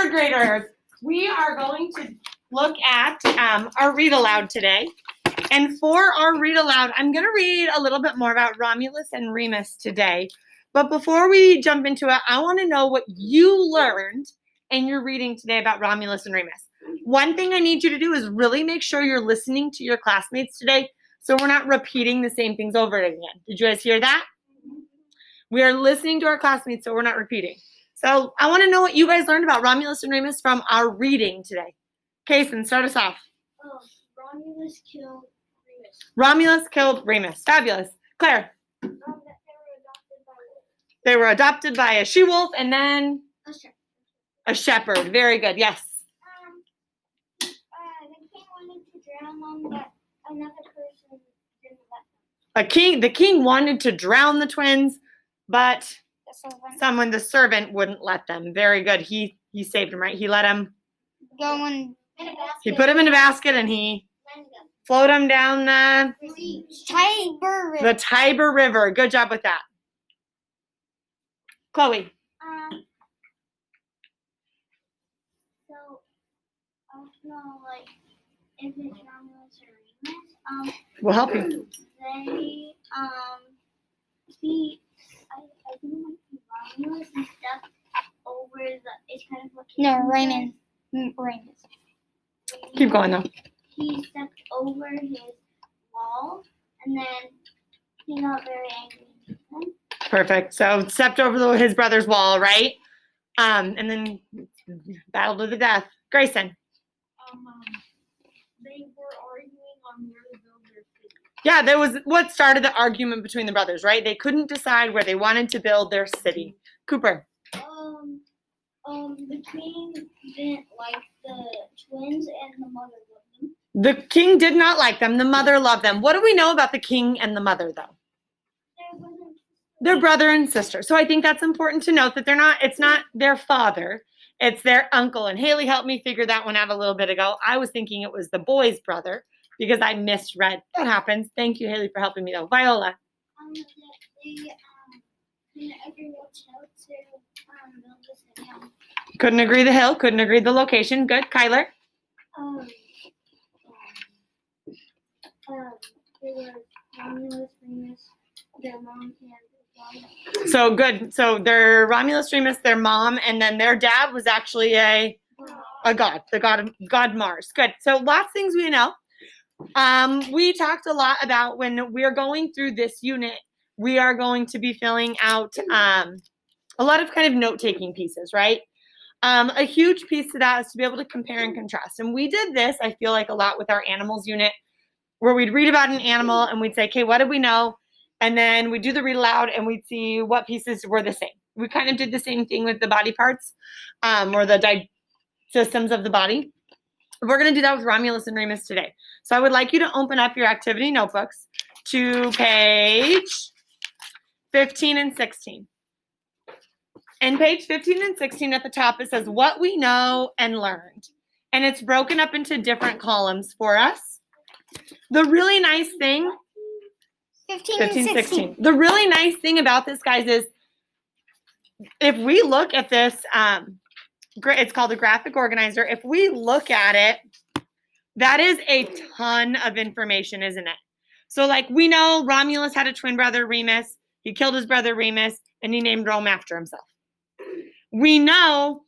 third graders, we are going to look at our read aloud today. And for our read aloud, I'm going to read a little bit more about Romulus and Remus today. But before we jump into it, I want to know what you learned in your reading today about Romulus and Remus. One thing I need you to do is really make sure you're listening to your classmates today so we're not repeating the same things over again. Did you guys hear that? We are listening to our classmates so we're not repeating. So I want to know what you guys learned about Romulus and Remus from our reading today. Kason, start us off. Romulus killed Remus. Romulus killed Remus. Fabulous. Claire. They were adopted by a she-wolf and then a shepherd. Very good. Yes. The king wanted to drown them, but another person didn't let them. The king wanted to drown the twins, but the servant wouldn't let them. Very good. He saved him, right? He let him go in a basket. He put him in a basket and he floated him down the Tiber River. Good job with that. Chloe. So I don't know, like, if it's Romulus or Remus. We'll help you. They I think Romulus and stepped over it's kind of like Remus. Keep going though. He stepped over his wall and then he got very angry. Perfect. So stepped over his brother's wall, right? And then battle to the death. Grayson. They were arguing on where to build their city. Yeah, that was what started the argument between the brothers, right? They couldn't decide where they wanted to build their city. Cooper. The king didn't like the twins and the mother loved them. The king did not like them. The mother loved them. What do we know about the king and the mother, though? They're brother and sister. So I think that's important to note that it's not their father. It's their uncle. And Haley helped me figure that one out a little bit ago. I was thinking it was the boy's brother because I misread. That happens. Thank you, Haley, for helping me, though. Viola. They couldn't agree which hill to build the city. Couldn't agree the hill. Couldn't agree the location. Good. Kyler. They were Romulus, Remus, their mom, and their dad. So good. So they're Romulus, Remus, their mom, and then their dad was actually a god, the god Mars. Good. So lots of things we know. We talked a lot about when we're going through this unit, we are going to be filling out a lot of kind of note-taking pieces, right? A huge piece of that is to be able to compare and contrast. And we did this, I feel like, a lot with our animals unit, where we'd read about an animal and we'd say, okay, what do we know? And then we'd do the read aloud and we'd see what pieces were the same. We kind of did the same thing with the body parts or the systems of the body. We're going to do that with Romulus and Remus today. So I would like you to open up your activity notebooks to page 15 and 16. And page 15 and 16 at the top, it says what we know and learned. And it's broken up into different columns for us. The really nice thing, 15 and 16. The really nice thing about this, guys, is if we look at this, it's called the graphic organizer. If we look at it, that is a ton of information, isn't it? So like we know Romulus had a twin brother, Remus. He killed his brother, Remus, and he named Rome after himself. We know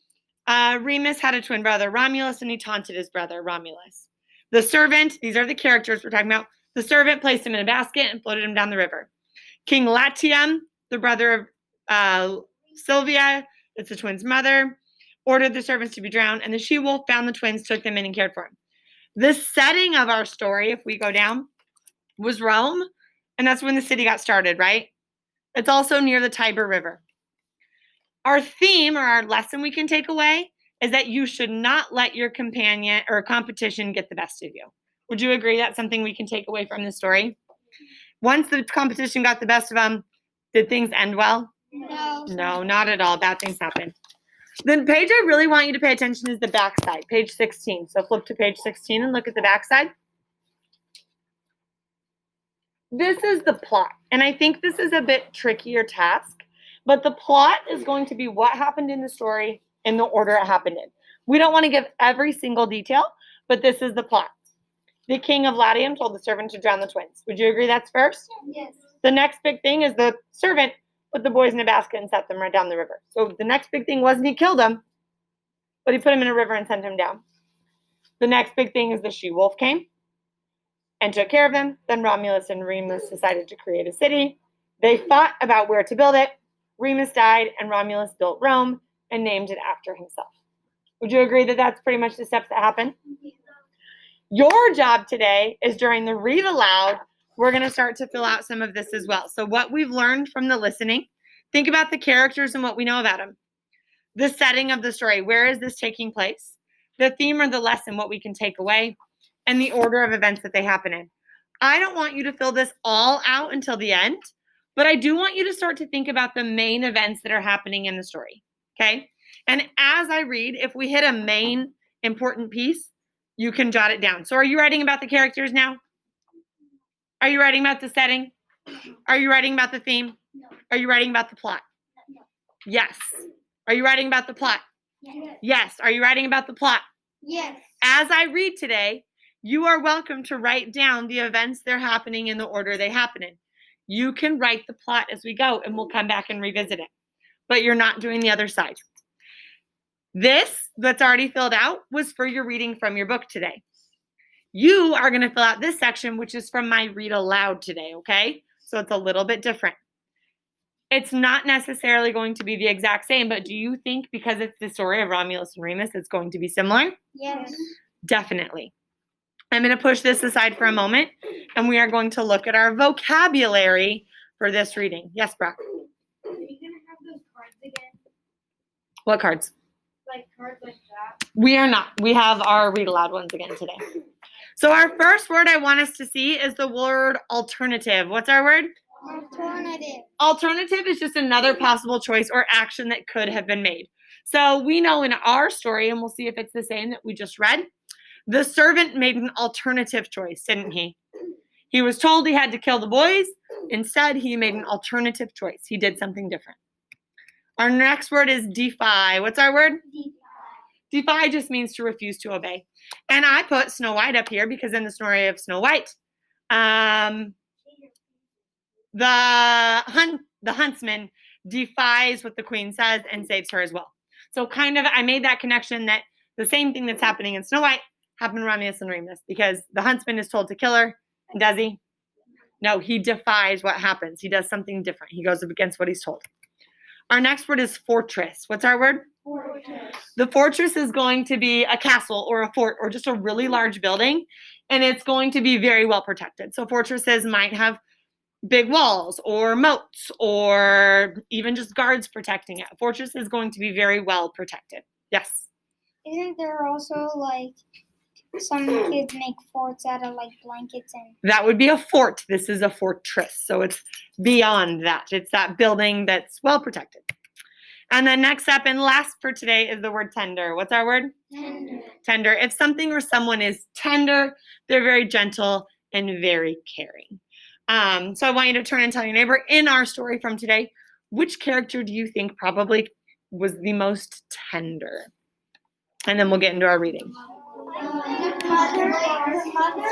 Remus had a twin brother, Romulus, and he taunted his brother, Romulus. The servant, these are the characters we're talking about. The servant placed him in a basket and floated him down the river. King Latium, the brother of Sylvia, it's the twins' mother, ordered the servants to be drowned, and the she-wolf found the twins, took them in, and cared for them. The setting of our story, if we go down, was Rome, and that's when the city got started, right? It's also near the Tiber River. Our theme or our lesson we can take away is that you should not let your companion or competition get the best of you. Would you agree that's something we can take away from the story? Once the competition got the best of them, did things end well? No. No, not at all. Bad things happened. The page I really want you to pay attention is the back side, page 16. So flip to page 16 and look at the back side. This is the plot, and I think this is a bit trickier task, but the plot is going to be what happened in the story in the order it happened in. We don't want to give every single detail, but this is the plot. The king of Latium told the servant to drown the twins. Would you agree that's first? Yes. The next big thing is the servant put the boys in a basket and set them right down the river. So the next big thing wasn't he killed them, but he put them in a river and sent them down. The next big thing is the she-wolf came and took care of them. Then Romulus and Remus decided to create a city. They fought about where to build it. Remus died, and Romulus built Rome and named it after himself. Would you agree that that's pretty much the steps that happen? Your job today is during the read aloud, we're going to start to fill out some of this as well. So what we've learned from the listening, think about the characters and what we know about them. The setting of the story, where is this taking place? The theme or the lesson, what we can take away, and the order of events that they happen in. I don't want you to fill this all out until the end, but I do want you to start to think about the main events that are happening in the story, okay? And as I read, if we hit a main important piece, you can jot it down. So are you writing about the characters now? Are you writing about the setting? Are you writing about the theme? No. Are you writing about the plot? No. Yes. Are you writing about the plot? Yes. Yes. Are you writing about the plot? Yes. As I read today, you are welcome to write down the events that are happening in the order they happen in. You can write the plot as we go, and we'll come back and revisit it. But you're not doing the other side. This that's already filled out was for your reading from your book today. You are going to fill out this section, which is from my read aloud today, okay? So it's a little bit different. It's not necessarily going to be the exact same, but do you think because it's the story of Romulus and Remus, it's going to be similar? Yes. Definitely. I'm going to push this aside for a moment, and we are going to look at our vocabulary for this reading. Yes, Brock? Are you going to have those cards again? What cards? Like cards like that? We are not. We have our read aloud ones again today. So our first word I want us to see is the word alternative. What's our word? Alternative. Alternative is just another possible choice or action that could have been made. So we know in our story, and we'll see if it's the same that we just read, the servant made an alternative choice, didn't he? He was told he had to kill the boys. Instead, he made an alternative choice. He did something different. Our next word is defy. What's our word? Defy just means to refuse to obey. And I put Snow White up here because in the story of Snow White, the huntsman defies what the queen says and saves her as well. So kind of, I made that connection that the same thing that's happening in Snow White happened to Romulus and Remus because the huntsman is told to kill her. And does he? No, he defies what happens. He does something different. He goes up against what he's told. Our next word is fortress. What's our word? Fortress. The fortress is going to be a castle or a fort or just a really large building, and it's going to be very well protected. So fortresses might have big walls or moats or even just guards protecting it. A fortress is going to be very well protected. Yes? Isn't there also like some kids make forts out of like blankets and... That would be a fort. This is a fortress. So it's beyond that. It's that building that's well protected. And then next up and last for today is the word tender. What's our word? Tender. Tender. If something or someone is tender, they're very gentle and very caring. So I want you to turn and tell your neighbor in our story from today, which character do you think probably was the most tender? And then we'll get into our reading. Her mother.